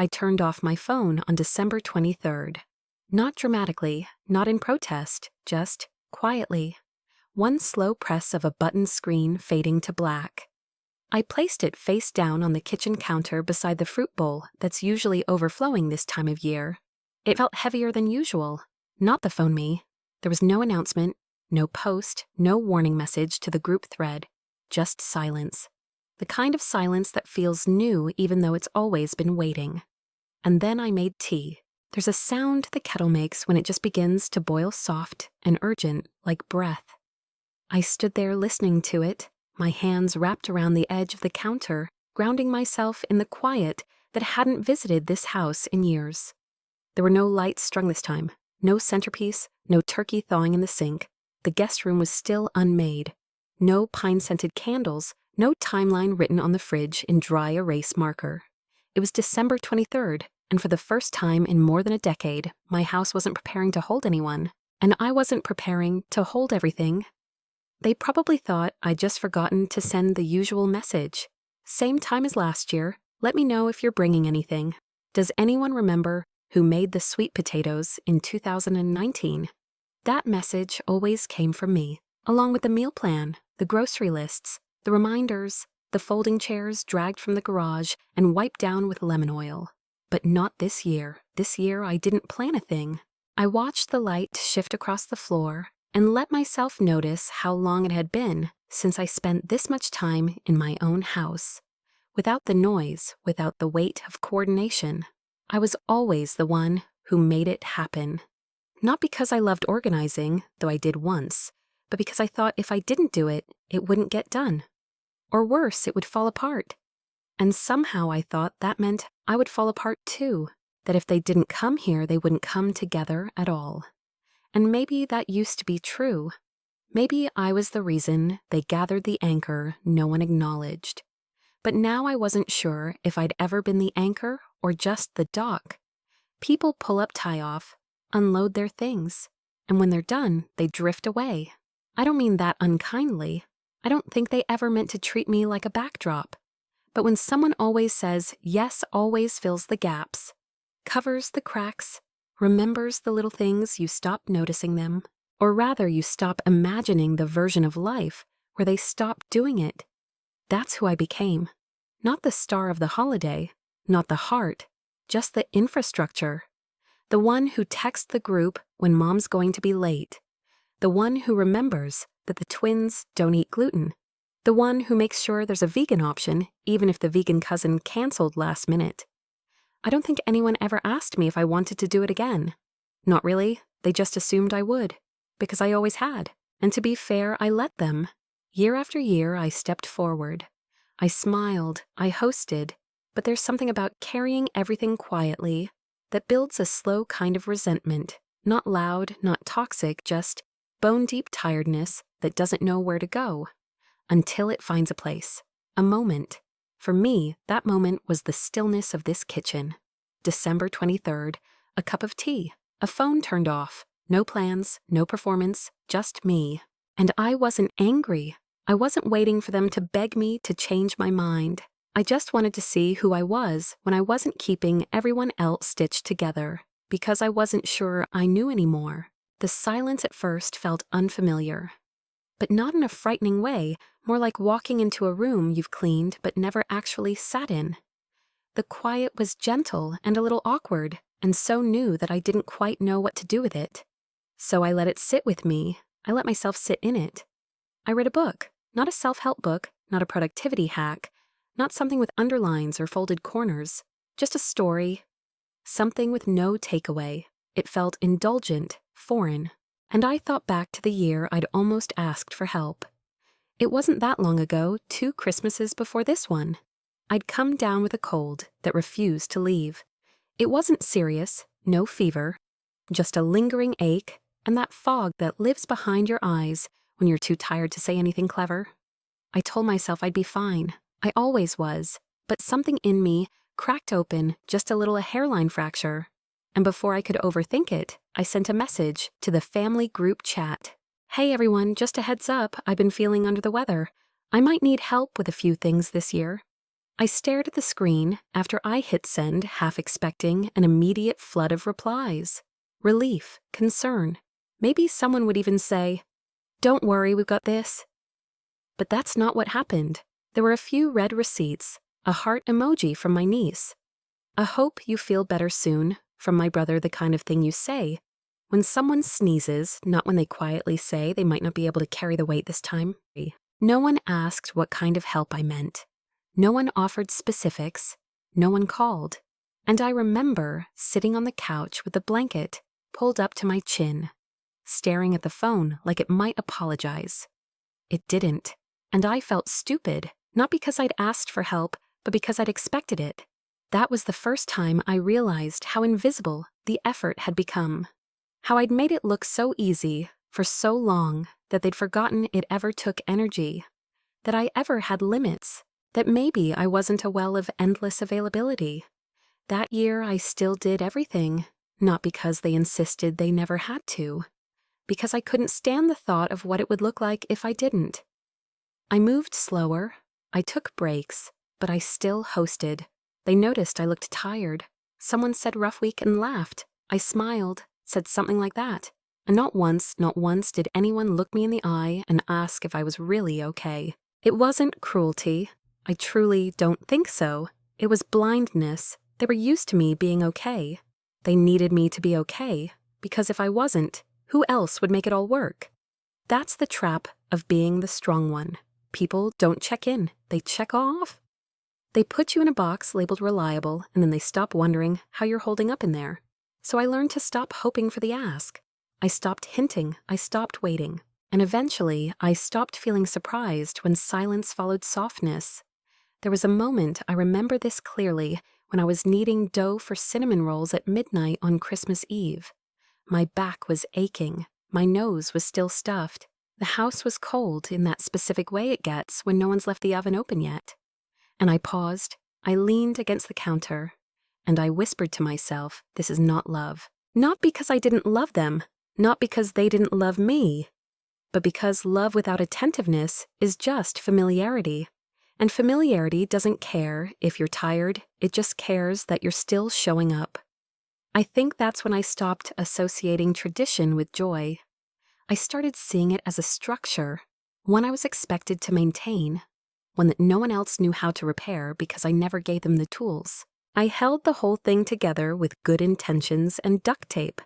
I turned off my phone on December 23rd. Not dramatically, not in protest, just quietly. One slow press of a button screen fading to black. I placed it face down on the kitchen counter beside the fruit bowl that's usually overflowing this time of year. It felt heavier than usual. Not the phone me. There was no announcement, no post, no warning message to the group thread. Just silence. The kind of silence that feels new even though it's always been waiting. And then I made tea. There's a sound the kettle makes when it just begins to boil soft and urgent like breath. I stood there listening to it, my hands wrapped around the edge of the counter, grounding myself in the quiet that hadn't visited this house in years. There were no lights strung this time, no centerpiece, no turkey thawing in the sink. The guest room was still unmade. No pine-scented candles, no timeline written on the fridge in dry erase marker. It was December 23rd, and for the first time in more than a decade, my house wasn't preparing to hold anyone, and I wasn't preparing to hold everything. They probably thought I'd just forgotten to send the usual message. Same time as last year, let me know if you're bringing anything. Does anyone remember who made the sweet potatoes in 2019? That message always came from me, along with the meal plan, the grocery lists, the reminders, the folding chairs dragged from the garage and wiped down with lemon oil. But not this year. This year I didn't plan a thing. I watched the light shift across the floor and let myself notice how long it had been since I spent this much time in my own house. Without the noise, without the weight of coordination. I was always the one who made it happen. Not because I loved organizing, though I did once, but because I thought if I didn't do it, it wouldn't get done. Or worse, it would fall apart. And somehow I thought that meant I would fall apart too, that if they didn't come here, they wouldn't come together at all. And maybe that used to be true. Maybe I was the reason they gathered the anchor no one acknowledged. But now I wasn't sure if I'd ever been the anchor or just the dock. People pull up tie-off, unload their things, and when they're done, they drift away. I don't mean that unkindly. I don't think they ever meant to treat me like a backdrop. But when someone always says yes always fills the gaps, covers the cracks, remembers the little things, you stop noticing them, or rather you stop imagining the version of life where they stop doing it. That's who I became. Not the star of the holiday, not the heart, just the infrastructure. The one who texts the group when mom's going to be late. The one who remembers that the twins don't eat gluten. The one who makes sure there's a vegan option even if the vegan cousin canceled last minute. I don't think anyone ever asked me if I wanted to do it again. Not really, they just assumed I would, because I always had. And to be fair, I let them. Year after year, I stepped forward. I smiled, I hosted, but there's something about carrying everything quietly that builds a slow kind of resentment, not loud, not toxic, just bone-deep tiredness that doesn't know where to go, until it finds a place, a moment. For me, that moment was the stillness of this kitchen. December 23rd, a cup of tea, a phone turned off, no plans, no performance, just me. And I wasn't angry. I wasn't waiting for them to beg me to change my mind. I just wanted to see who I was when I wasn't keeping everyone else stitched together, because I wasn't sure I knew anymore. The silence at first felt unfamiliar. But not in a frightening way, more like walking into a room you've cleaned but never actually sat in. The quiet was gentle and a little awkward, and so new that I didn't quite know what to do with it. So I let it sit with me. I let myself sit in it. I read a book, not a self-help book, not a productivity hack, not something with underlines or folded corners, just a story. Something with no takeaway. It felt indulgent, foreign. And I thought back to the year I'd almost asked for help. It wasn't that long ago, 2 Christmases before this one. I'd come down with a cold that refused to leave. It wasn't serious, no fever, just a lingering ache and that fog that lives behind your eyes when you're too tired to say anything clever. I told myself I'd be fine. I always was, but something in me cracked open just a little a hairline fracture. And before I could overthink it, I sent a message to the family group chat. Hey everyone, just a heads up, I've been feeling under the weather. I might need help with a few things this year. I stared at the screen after I hit send, half expecting an immediate flood of replies. Relief, concern. Maybe someone would even say, "Don't worry, we've got this." But that's not what happened. There were a few red receipts, a heart emoji from my niece, a "hope you feel better soon" from my brother, the kind of thing you say when someone sneezes, not when they quietly say they might not be able to carry the weight this time. No one asked what kind of help I meant. No one offered specifics. No one called. And I remember sitting on the couch with the blanket pulled up to my chin, staring at the phone like it might apologize. It didn't. And I felt stupid, not because I'd asked for help, but because I'd expected it. That was the first time I realized how invisible the effort had become. How I'd made it look so easy for so long that they'd forgotten it ever took energy, that I ever had limits, that maybe I wasn't a well of endless availability. That year I still did everything, not because they insisted they never had to, because I couldn't stand the thought of what it would look like if I didn't. I moved slower, I took breaks, but I still hosted. They noticed I looked tired. Someone said rough week and laughed. I smiled, said something like that. And not once did anyone look me in the eye and ask if I was really okay. It wasn't cruelty. I truly don't think so. It was blindness. They were used to me being okay. They needed me to be okay, because if I wasn't, who else would make it all work? That's the trap of being the strong one. People don't check in. They check off. They put you in a box labeled reliable, and then they stop wondering how you're holding up in there. So I learned to stop hoping for the ask. I stopped hinting. I stopped waiting. And eventually, I stopped feeling surprised when silence followed softness. There was a moment, I remember this clearly, when I was kneading dough for cinnamon rolls at midnight on Christmas Eve. My back was aching. My nose was still stuffed. The house was cold in that specific way it gets when no one's left the oven open yet. And I paused. I leaned against the counter. And I whispered to myself, this is not love. Not because I didn't love them. Not because they didn't love me. But because love without attentiveness is just familiarity. And familiarity doesn't care if you're tired, it just cares that you're still showing up. I think that's when I stopped associating tradition with joy. I started seeing it as a structure, one I was expected to maintain, one that no one else knew how to repair because I never gave them the tools. I held the whole thing together with good intentions and duct tape.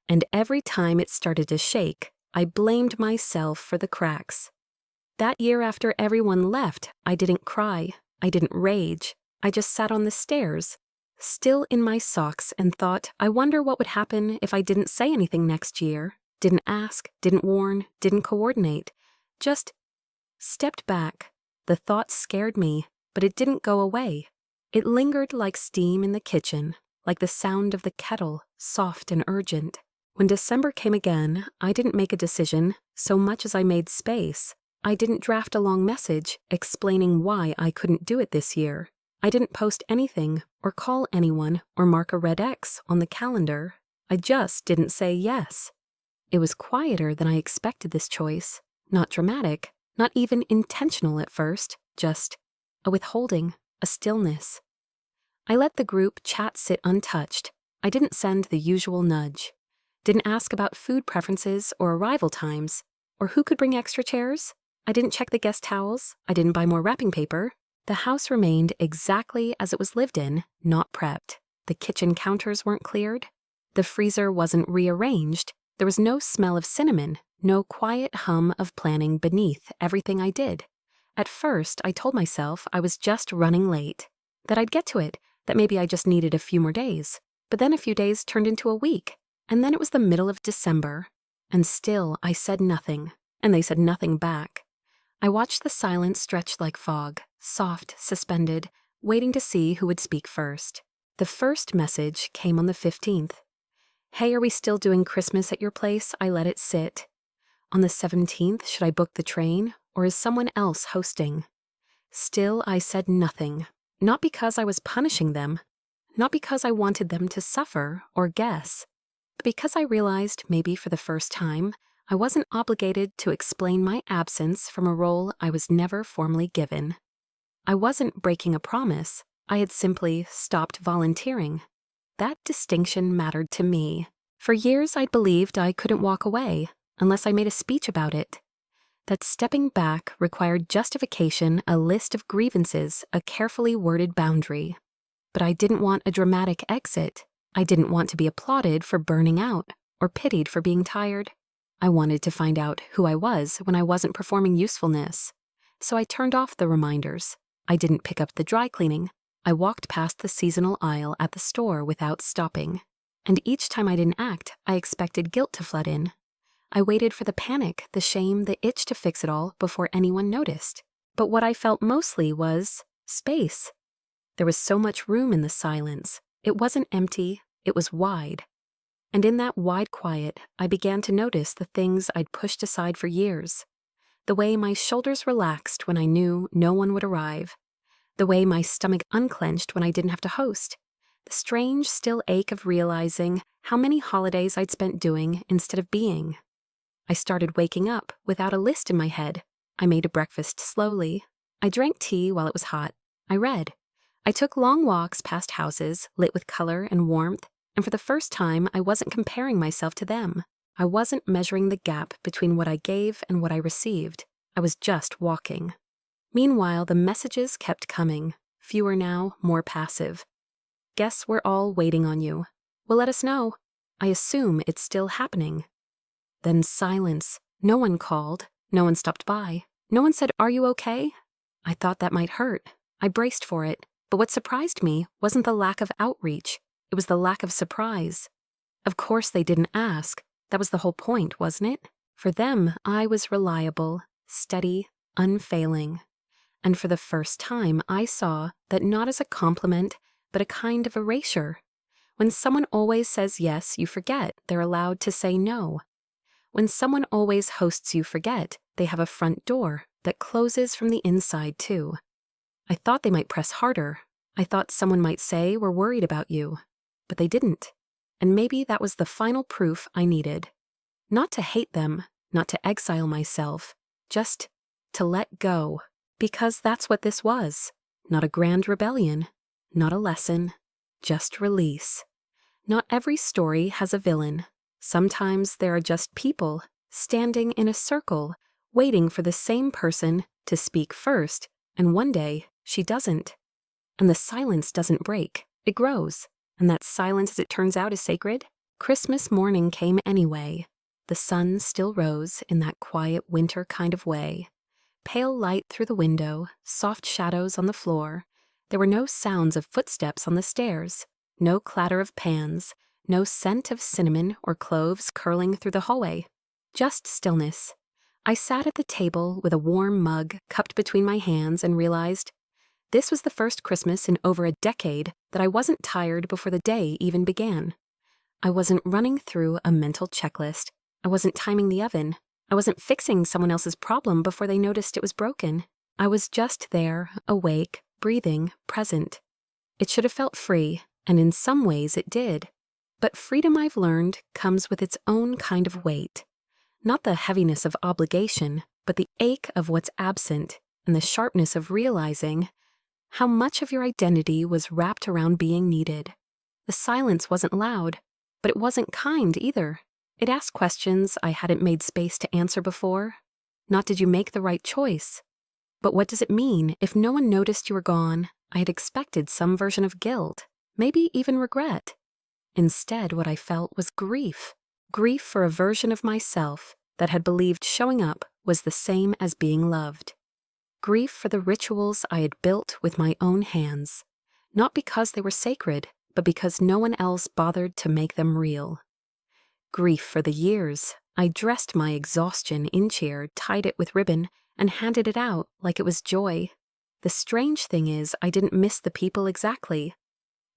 And every time it started to shake, I blamed myself for the cracks. That year after everyone left, I didn't cry. I didn't rage. I just sat on the stairs, still in my socks, and thought, I wonder what would happen if I didn't say anything next year, didn't ask, didn't warn, didn't coordinate, just stepped back. The thought scared me, but it didn't go away. It lingered like steam in the kitchen, like the sound of the kettle, soft and urgent. When December came again, I didn't make a decision so much as I made space. I didn't draft a long message explaining why I couldn't do it this year. I didn't post anything or call anyone or mark a red X on the calendar. I just didn't say yes. It was quieter than I expected this choice. Not dramatic, not even intentional at first, just a withholding, a stillness. I let the group chat sit untouched. I didn't send the usual nudge. Didn't ask about food preferences or arrival times, or who could bring extra chairs. I didn't check the guest towels. I didn't buy more wrapping paper. The house remained exactly as it was lived in, not prepped. The kitchen counters weren't cleared. The freezer wasn't rearranged. There was no smell of cinnamon, no quiet hum of planning beneath everything I did. At first, I told myself I was just running late, that I'd get to it, that maybe I just needed a few more days. But then a few days turned into a week, and then it was the middle of December. And still, I said nothing, and they said nothing back. I watched the silence stretch like fog, soft, suspended, waiting to see who would speak first. The first message came on the 15th. Hey, are we still doing Christmas at your place? I let it sit. On the 17th, should I book the train, or is someone else hosting? Still, I said nothing. Not because I was punishing them, not because I wanted them to suffer or guess, but because I realized, maybe for the first time, I wasn't obligated to explain my absence from a role I was never formally given. I wasn't breaking a promise. I had simply stopped volunteering. That distinction mattered to me. For years, I'd believed I couldn't walk away unless I made a speech about it. That stepping back required justification, a list of grievances, a carefully worded boundary. But I didn't want a dramatic exit. I didn't want to be applauded for burning out or pitied for being tired. I wanted to find out who I was when I wasn't performing usefulness. So I turned off the reminders. I didn't pick up the dry cleaning. I walked past the seasonal aisle at the store without stopping. And each time I didn't act, I expected guilt to flood in. I waited for the panic, the shame, the itch to fix it all before anyone noticed. But what I felt mostly was space. There was so much room in the silence. It wasn't empty, it was wide. And in that wide quiet, I began to notice the things I'd pushed aside for years. The way my shoulders relaxed when I knew no one would arrive. The way my stomach unclenched when I didn't have to host. The strange, still ache of realizing how many holidays I'd spent doing instead of being. I started waking up without a list in my head. I made a breakfast slowly. I drank tea while it was hot. I read. I took long walks past houses lit with color and warmth, and for the first time, I wasn't comparing myself to them. I wasn't measuring the gap between what I gave and what I received. I was just walking. Meanwhile, the messages kept coming, fewer now, more passive. Guess we're all waiting on you. Well, let us know. I assume it's still happening. Then silence. No one called. No one stopped by. No one said, "Are you okay?" I thought that might hurt. I braced for it. But what surprised me wasn't the lack of outreach. It was the lack of surprise. Of course they didn't ask. That was the whole point, wasn't it? For them, I was reliable, steady, unfailing. And for the first time, I saw that not as a compliment, but a kind of erasure. When someone always says yes, you forget they're allowed to say no. When someone always hosts, you forget they have a front door that closes from the inside too. I thought they might press harder. I thought someone might say we're worried about you. But they didn't. And maybe that was the final proof I needed. Not to hate them, not to exile myself, just to let go. Because that's what this was. Not a grand rebellion, not a lesson, just release. Not every story has a villain. Sometimes there are just people standing in a circle, waiting for the same person to speak first, and one day she doesn't. And the silence doesn't break, it grows. And that silence, as it turns out, is sacred. Christmas morning came anyway. The sun still rose in that quiet winter kind of way. Pale light through the window, soft shadows on the floor. There were no sounds of footsteps on the stairs, no clatter of pans, no scent of cinnamon or cloves curling through the hallway. Just stillness. I sat at the table with a warm mug cupped between my hands and realized this was the first Christmas in over a decade that I wasn't tired before the day even began. I wasn't running through a mental checklist. I wasn't timing the oven. I wasn't fixing someone else's problem before they noticed it was broken. I was just there, awake, breathing, present. It should have felt free, and in some ways it did. But freedom, I've learned, comes with its own kind of weight. Not the heaviness of obligation, but the ache of what's absent, and the sharpness of realizing how much of your identity was wrapped around being needed. The silence wasn't loud, but it wasn't kind either. It asked questions I hadn't made space to answer before. Not did you make the right choice, but what does it mean if no one noticed you were gone? I had expected some version of guilt, maybe even regret. Instead, what I felt was grief. Grief for a version of myself that had believed showing up was the same as being loved. Grief for the rituals I had built with my own hands, not because they were sacred, but because no one else bothered to make them real. Grief for the years I dressed my exhaustion in cheer, tied it with ribbon, and handed it out like it was joy. The strange thing is, I didn't miss the people exactly.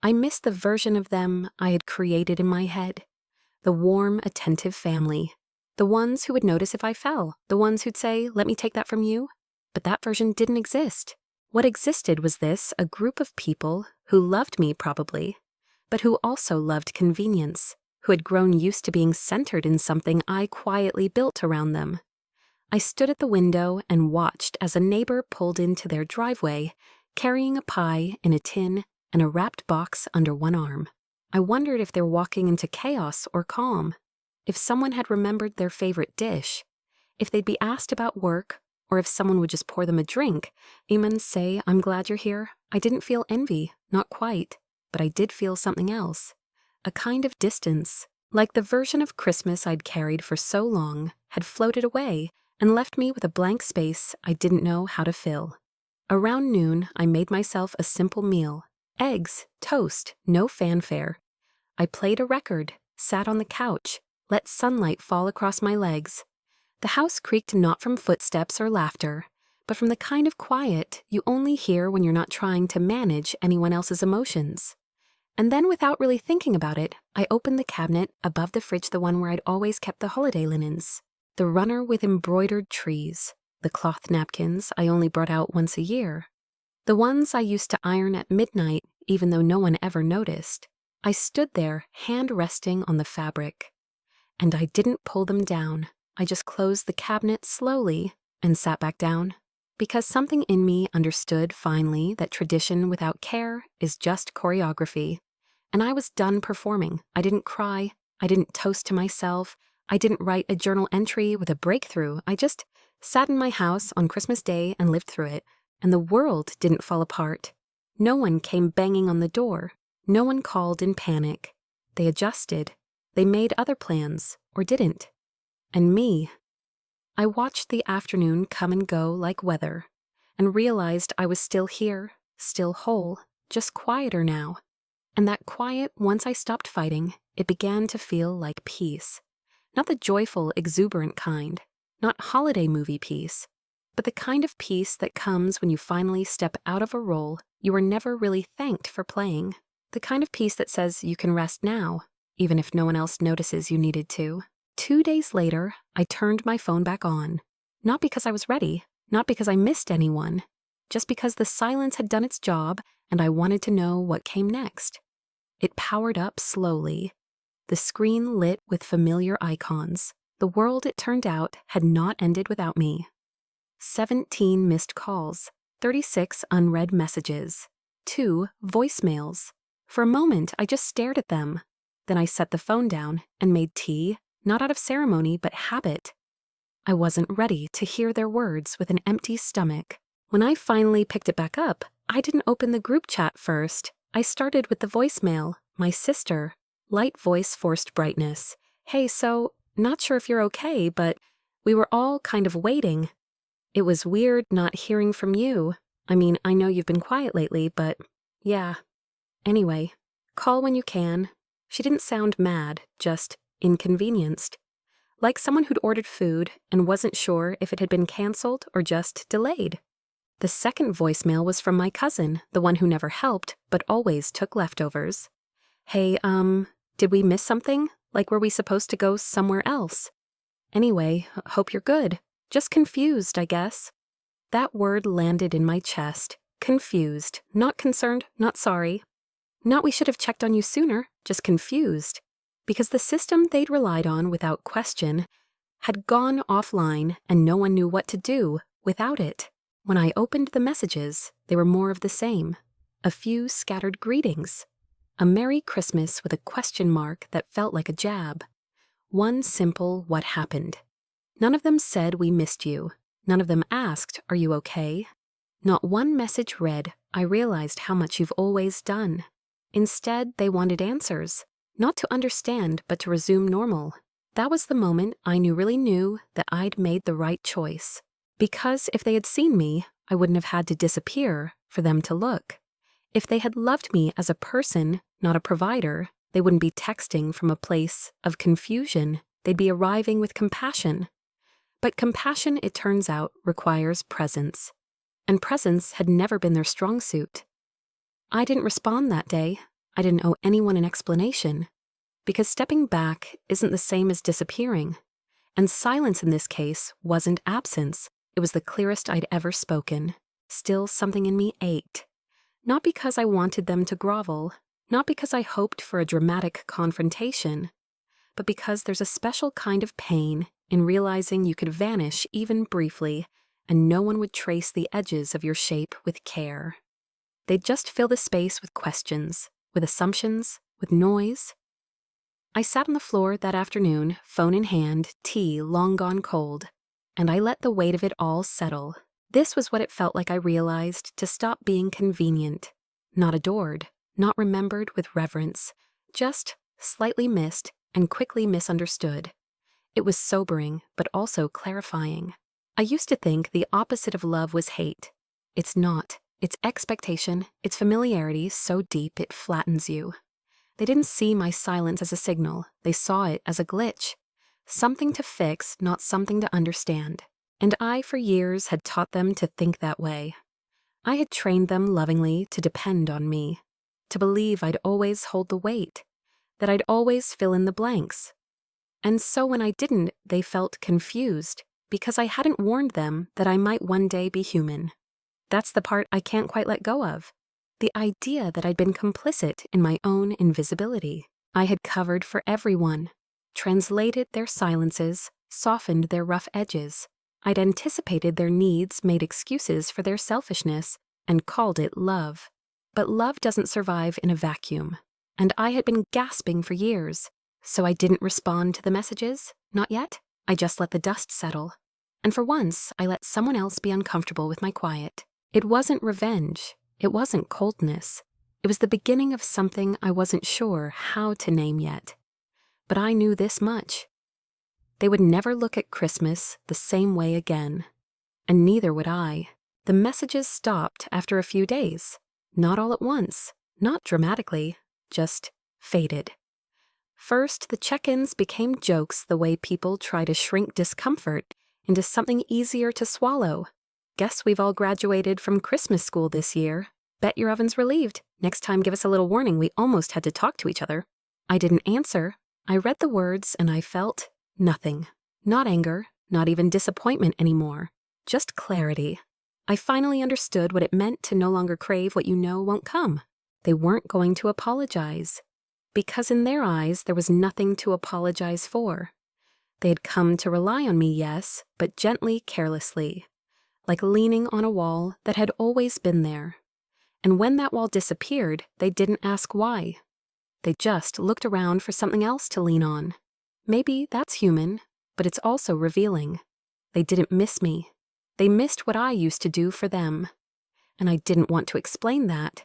I missed the version of them I had created in my head. The warm, attentive family. The ones who would notice if I fell. The ones who'd say, "Let me take that from you." But that version didn't exist. What existed was a group of people who loved me probably, but who also loved convenience, who had grown used to being centered in something I quietly built around them. I stood at the window and watched as a neighbor pulled into their driveway, carrying a pie in a tin and a wrapped box under one arm. I wondered if they're walking into chaos or calm, if someone had remembered their favorite dish, if they'd be asked about work, or if someone would just pour them a drink, even say, "I'm glad you're here." I didn't feel envy, not quite, but I did feel something else. A kind of distance, like the version of Christmas I'd carried for so long had floated away and left me with a blank space I didn't know how to fill. Around noon, I made myself a simple meal. Eggs, toast, no fanfare. I played a record, sat on the couch, let sunlight fall across my legs. The house creaked not from footsteps or laughter, but from the kind of quiet you only hear when you're not trying to manage anyone else's emotions. And then, without really thinking about it, I opened the cabinet above the fridge, the one where I'd always kept the holiday linens. The runner with embroidered trees, the cloth napkins I only brought out once a year. The ones I used to iron at midnight, even though no one ever noticed. I stood there, hand resting on the fabric. And I didn't pull them down. I just closed the cabinet slowly and sat back down. Because something in me understood finally that tradition without care is just choreography. And I was done performing. I didn't cry. I didn't toast to myself. I didn't write a journal entry with a breakthrough. I just sat in my house on Christmas Day and lived through it. And the world didn't fall apart. No one came banging on the door. No one called in panic. They adjusted. They made other plans, or didn't. And me, I watched the afternoon come and go like weather, and realized I was still here, still whole, just quieter now. And that quiet, once I stopped fighting, it began to feel like peace. Not the joyful, exuberant kind, not holiday movie peace, but the kind of peace that comes when you finally step out of a role you were never really thanked for playing. The kind of peace that says you can rest now, even if no one else notices you needed to. 2 days later, I turned my phone back on. Not because I was ready, not because I missed anyone, just because the silence had done its job and I wanted to know what came next. It powered up slowly. The screen lit with familiar icons. The world, it turned out, had not ended without me. 17 missed calls, 36 unread messages, 2 voicemails. For a moment, I just stared at them. Then I set the phone down and made tea, not out of ceremony, but habit. I wasn't ready to hear their words with an empty stomach. When I finally picked it back up, I didn't open the group chat first. I started with the voicemail, my sister. Light voice forced brightness. "Hey, so, not sure if you're okay, but we were all kind of waiting. It was weird not hearing from you. I mean, I know you've been quiet lately, but yeah. Anyway, call when you can." She didn't sound mad, just inconvenienced. Like someone who'd ordered food and wasn't sure if it had been canceled or just delayed. The second voicemail was from my cousin, the one who never helped, but always took leftovers. "Hey, did we miss something? Like, were we supposed to go somewhere else? Anyway, hope you're good. Just confused, I guess." That word landed in my chest. Confused. Not concerned, not sorry. Not we should have checked on you sooner, just confused. Because the system they'd relied on without question had gone offline and no one knew what to do without it. When I opened the messages, they were more of the same. A few scattered greetings. A Merry Christmas with a question mark that felt like a jab. One simple "what happened?" None of them said "we missed you." None of them asked "are you okay?" Not one message read "I realized how much you've always done." Instead, they wanted answers. Not to understand, but to resume normal. That was the moment I really knew that I'd made the right choice. Because if they had seen me, I wouldn't have had to disappear for them to look. If they had loved me as a person, not a provider, they wouldn't be texting from a place of confusion. They'd be arriving with compassion. But compassion, it turns out, requires presence. And presence had never been their strong suit. I didn't respond that day. I didn't owe anyone an explanation. Because stepping back isn't the same as disappearing. And silence in this case wasn't absence. It was the clearest I'd ever spoken. Still, something in me ached. Not because I wanted them to grovel, not because I hoped for a dramatic confrontation, but because there's a special kind of pain in realizing you could vanish even briefly, and no one would trace the edges of your shape with care. They'd just fill the space with questions, with assumptions, with noise. I sat on the floor that afternoon, phone in hand, tea long gone cold, and I let the weight of it all settle. This was what it felt like I realized to stop being convenient, not adored, not remembered with reverence, just slightly missed and quickly misunderstood. It was sobering, but also clarifying. I used to think the opposite of love was hate. It's not. It's expectation, it's familiarity so deep it flattens you. They didn't see my silence as a signal, they saw it as a glitch. Something to fix, not something to understand. And I, for years, had taught them to think that way. I had trained them lovingly to depend on me, to believe I'd always hold the weight, that I'd always fill in the blanks. And so when I didn't, they felt confused, because I hadn't warned them that I might one day be human. That's the part I can't quite let go of. The idea that I'd been complicit in my own invisibility. I had covered for everyone, translated their silences, softened their rough edges. I'd anticipated their needs, made excuses for their selfishness, and called it love. But love doesn't survive in a vacuum. And I had been gasping for years. So I didn't respond to the messages? Not yet. I just let the dust settle. And for once, I let someone else be uncomfortable with my quiet. It wasn't revenge. It wasn't coldness. It was the beginning of something I wasn't sure how to name yet. But I knew this much. They would never look at Christmas the same way again. And neither would I. The messages stopped after a few days. Not all at once. Not dramatically. Just faded. First, the check-ins became jokes the way people try to shrink discomfort into something easier to swallow. Guess we've all graduated from Christmas school this year. Bet your oven's relieved. Next time give us a little warning, we almost had to talk to each other. I didn't answer. I read the words and I felt nothing. Not anger, not even disappointment anymore. Just clarity. I finally understood what it meant to no longer crave what you know won't come. They weren't going to apologize. Because in their eyes, there was nothing to apologize for. They had come to rely on me, yes, but gently, carelessly. Like leaning on a wall that had always been there. And when that wall disappeared, they didn't ask why. They just looked around for something else to lean on. Maybe that's human, but it's also revealing. They didn't miss me. They missed what I used to do for them. And I didn't want to explain that.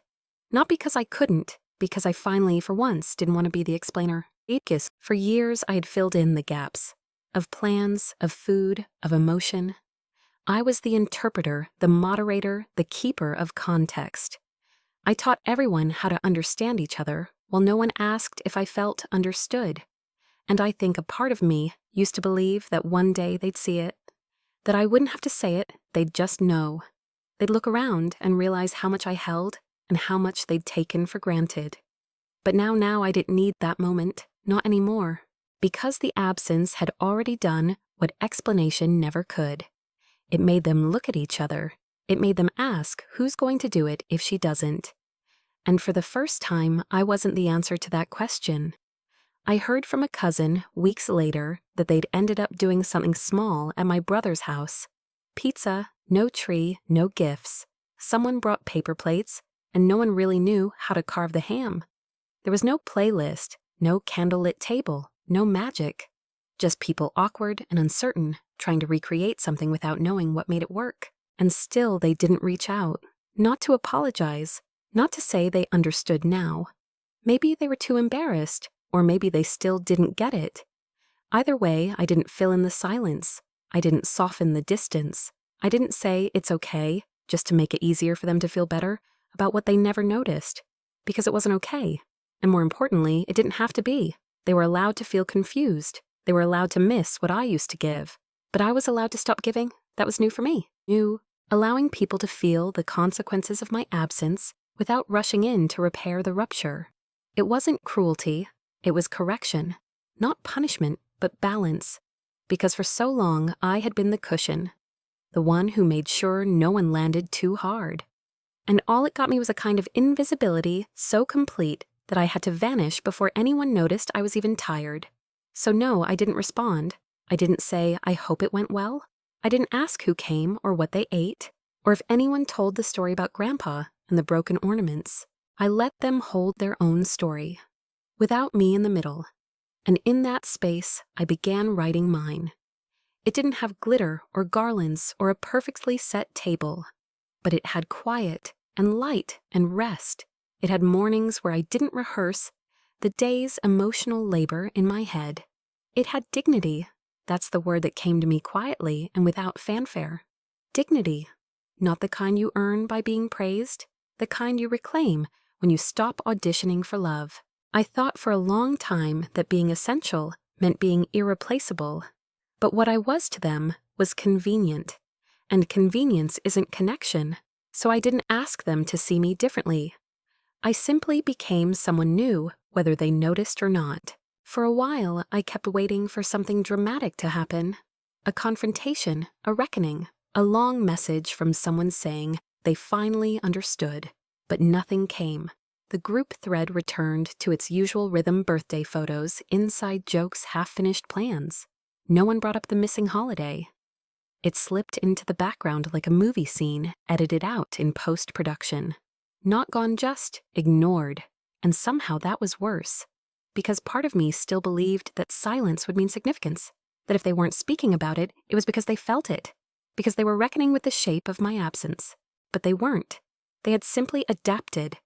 Not because I couldn't, because I finally, for once, didn't want to be the explainer. For years, I had filled in the gaps. Of plans, of food, of emotion. I was the interpreter, the moderator, the keeper of context. I taught everyone how to understand each other, while no one asked if I felt understood. And I think a part of me used to believe that one day they'd see it, that I wouldn't have to say it, they'd just know. They'd look around and realize how much I held and how much they'd taken for granted. But now I didn't need that moment, not anymore, because the absence had already done what explanation never could. It made them look at each other. It made them ask who's going to do it if she doesn't. And for the first time, I wasn't the answer to that question. I heard from a cousin weeks later that they'd ended up doing something small at my brother's house. Pizza, no tree, no gifts. Someone brought paper plates, and no one really knew how to carve the ham. There was no playlist, no candlelit table, no magic. Just people awkward and uncertain, trying to recreate something without knowing what made it work. And still they didn't reach out. Not to apologize, not to say they understood now. Maybe they were too embarrassed, or maybe they still didn't get it. Either way, I didn't fill in the silence. I didn't soften the distance. I didn't say it's okay, just to make it easier for them to feel better about what they never noticed. Because it wasn't okay. And more importantly, it didn't have to be. They were allowed to feel confused. They were allowed to miss what I used to give. But I was allowed to stop giving. That was new for me. New. Allowing people to feel the consequences of my absence without rushing in to repair the rupture. It wasn't cruelty. It was correction. Not punishment, but balance. Because for so long, I had been the cushion. The one who made sure no one landed too hard. And all it got me was a kind of invisibility so complete that I had to vanish before anyone noticed I was even tired. So no, I didn't respond. I didn't say, I hope it went well. I didn't ask who came or what they ate, or if anyone told the story about Grandpa and the broken ornaments. I let them hold their own story, without me in the middle. And in that space, I began writing mine. It didn't have glitter or garlands or a perfectly set table, but it had quiet and light and rest. It had mornings where I didn't rehearse the day's emotional labor in my head. It had dignity. That's the word that came to me quietly and without fanfare. Dignity. Not the kind you earn by being praised, the kind you reclaim when you stop auditioning for love. I thought for a long time that being essential meant being irreplaceable, but what I was to them was convenient, and convenience isn't connection, so I didn't ask them to see me differently. I simply became someone new, whether they noticed or not. For a while, I kept waiting for something dramatic to happen. A confrontation, a reckoning, a long message from someone saying they finally understood, but nothing came. The group thread returned to its usual rhythm: birthday photos, inside jokes, half-finished plans. No one brought up the missing holiday. It slipped into the background like a movie scene, edited out in post-production. Not gone, just ignored. And somehow that was worse, because part of me still believed that silence would mean significance, that if they weren't speaking about it, it was because they felt it, because they were reckoning with the shape of my absence. But they weren't. They had simply adapted.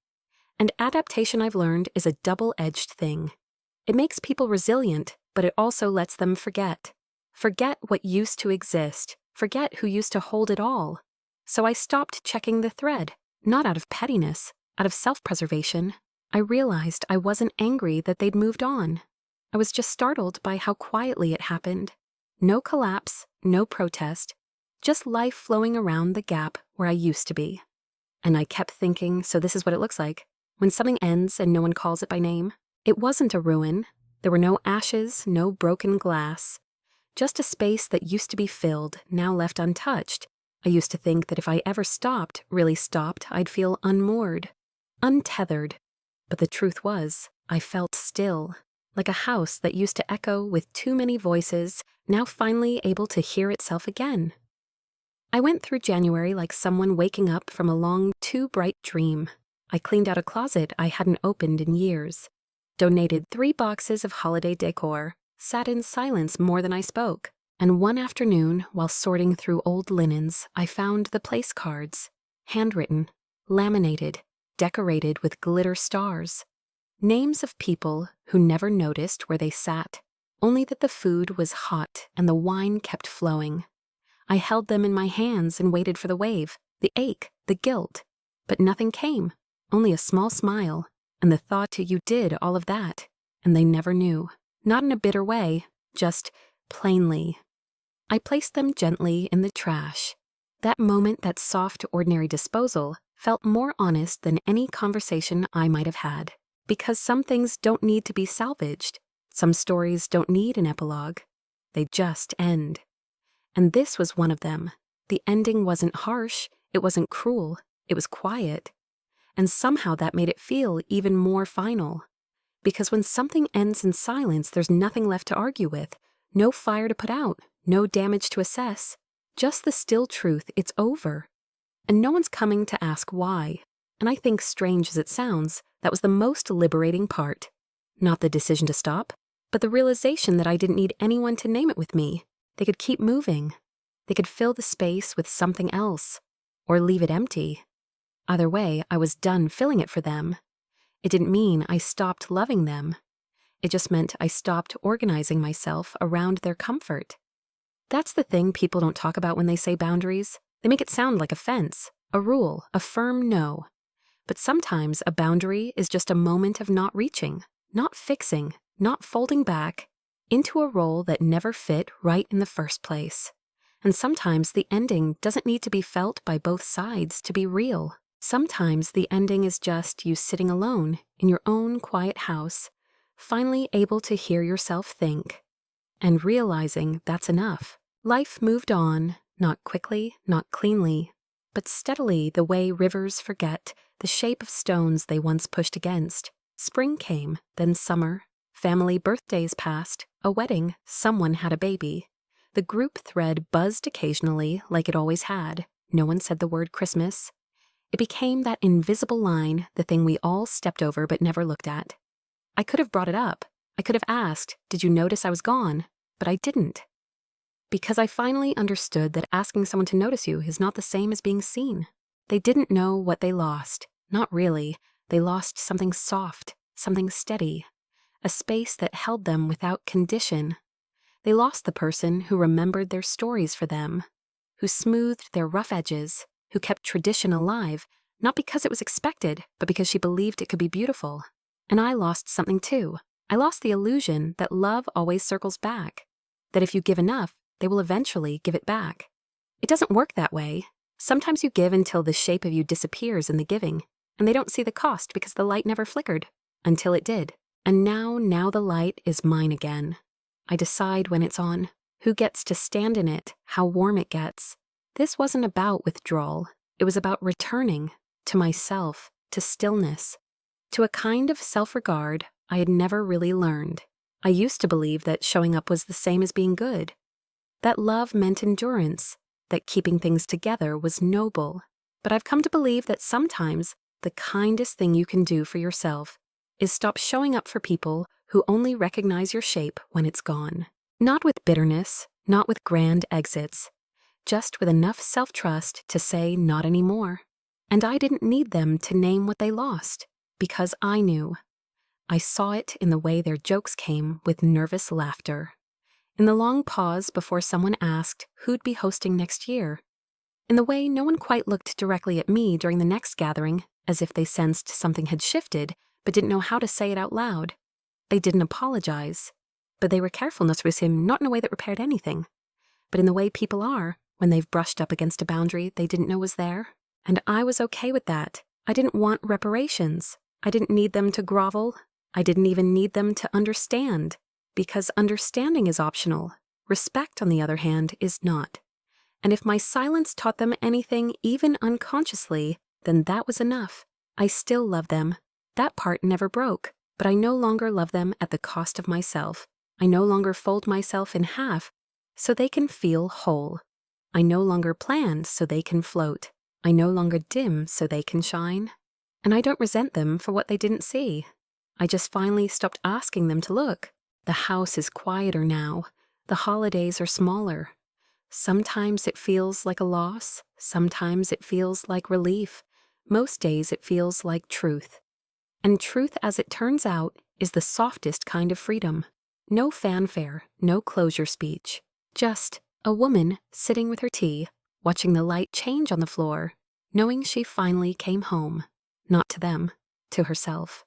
And adaptation, I've learned, is a double-edged thing. It makes people resilient, but it also lets them forget. Forget what used to exist. Forget who used to hold it all. So I stopped checking the thread, not out of pettiness, out of self-preservation. I realized I wasn't angry that they'd moved on. I was just startled by how quietly it happened. No collapse, no protest, just life flowing around the gap where I used to be. And I kept thinking, so this is what it looks like when something ends and no one calls it by name. It wasn't a ruin. There were no ashes, no broken glass. Just a space that used to be filled, now left untouched. I used to think that if I ever stopped, really stopped, I'd feel unmoored, untethered. But the truth was, I felt still, like a house that used to echo with too many voices, now finally able to hear itself again. I went through January like someone waking up from a long, too bright dream. I cleaned out a closet I hadn't opened in years, donated 3 boxes of holiday decor, sat in silence more than I spoke, and one afternoon, while sorting through old linens, I found the place cards, handwritten, laminated, decorated with glitter stars. Names of people who never noticed where they sat, only that the food was hot and the wine kept flowing. I held them in my hands and waited for the wave, the ache, the guilt. But nothing came, only a small smile, and the thought you did all of that, and they never knew. Not in a bitter way, just plainly. I placed them gently in the trash. That moment, that soft, ordinary disposal, felt more honest than any conversation I might have had. Because some things don't need to be salvaged. Some stories don't need an epilogue. They just end. And this was one of them. The ending wasn't harsh, it wasn't cruel, it was quiet. And somehow that made it feel even more final. Because when something ends in silence, there's nothing left to argue with, no fire to put out, no damage to assess, just the still truth, it's over. And no one's coming to ask why. And I think, strange as it sounds, that was the most liberating part. Not the decision to stop, but the realization that I didn't need anyone to name it with me. They could keep moving. They could fill the space with something else, or leave it empty. Either way, I was done filling it for them. It didn't mean I stopped loving them. It just meant I stopped organizing myself around their comfort. That's the thing people don't talk about when they say boundaries. They make it sound like a fence, a rule, a firm no. But sometimes a boundary is just a moment of not reaching, not fixing, not folding back into a role that never fit right in the first place. And sometimes the ending doesn't need to be felt by both sides to be real. Sometimes the ending is just you sitting alone in your own quiet house, finally able to hear yourself think, and realizing that's enough. Life moved on, not quickly, not cleanly, but steadily, the way rivers forget the shape of stones they once pushed against. Spring came, then summer. Family birthdays passed, a wedding, someone had a baby. The group thread buzzed occasionally like it always had. No one said the word Christmas. It became that invisible line, the thing we all stepped over but never looked at. I could have brought it up. I could have asked, "Did you notice I was gone?" But I didn't. Because I finally understood that asking someone to notice you is not the same as being seen. They didn't know what they lost. Not really. They lost something soft, something steady, a space that held them without condition. They lost the person who remembered their stories for them, who smoothed their rough edges, who kept tradition alive, not because it was expected, but because she believed it could be beautiful. And I lost something too. I lost the illusion that love always circles back, that if you give enough, they will eventually give it back. It doesn't work that way. Sometimes you give until the shape of you disappears in the giving, and they don't see the cost because the light never flickered, until it did. And now the light is mine again. I decide when it's on, who gets to stand in it, how warm it gets. This wasn't about withdrawal. It was about returning to myself, to stillness, to a kind of self-regard I had never really learned. I used to believe that showing up was the same as being good, that love meant endurance, that keeping things together was noble. But I've come to believe that sometimes the kindest thing you can do for yourself is stop showing up for people who only recognize your shape when it's gone. Not with bitterness, not with grand exits, just with enough self-trust to say not anymore. And I didn't need them to name what they lost, because I knew. I saw it in the way their jokes came with nervous laughter, in the long pause before someone asked who'd be hosting next year, in the way no one quite looked directly at me during the next gathering, as if they sensed something had shifted but didn't know how to say it out loud. They didn't apologize, but they were careful not to assume, not in a way that repaired anything, but in the way people are when they've brushed up against a boundary they didn't know was there. And I was okay with that. I didn't want reparations. I didn't need them to grovel. I didn't even need them to understand, because understanding is optional. Respect, on the other hand, is not. And if my silence taught them anything, even unconsciously, then that was enough. I still love them. That part never broke, but I no longer love them at the cost of myself. I no longer fold myself in half so they can feel whole. I no longer plan so they can float. I no longer dim so they can shine. And I don't resent them for what they didn't see. I just finally stopped asking them to look. The house is quieter now. The holidays are smaller. Sometimes it feels like a loss. Sometimes it feels like relief. Most days it feels like truth. And truth, as it turns out, is the softest kind of freedom. No fanfare, no closure speech. Just a woman sitting with her tea, watching the light change on the floor, knowing she finally came home. Not to them, to herself.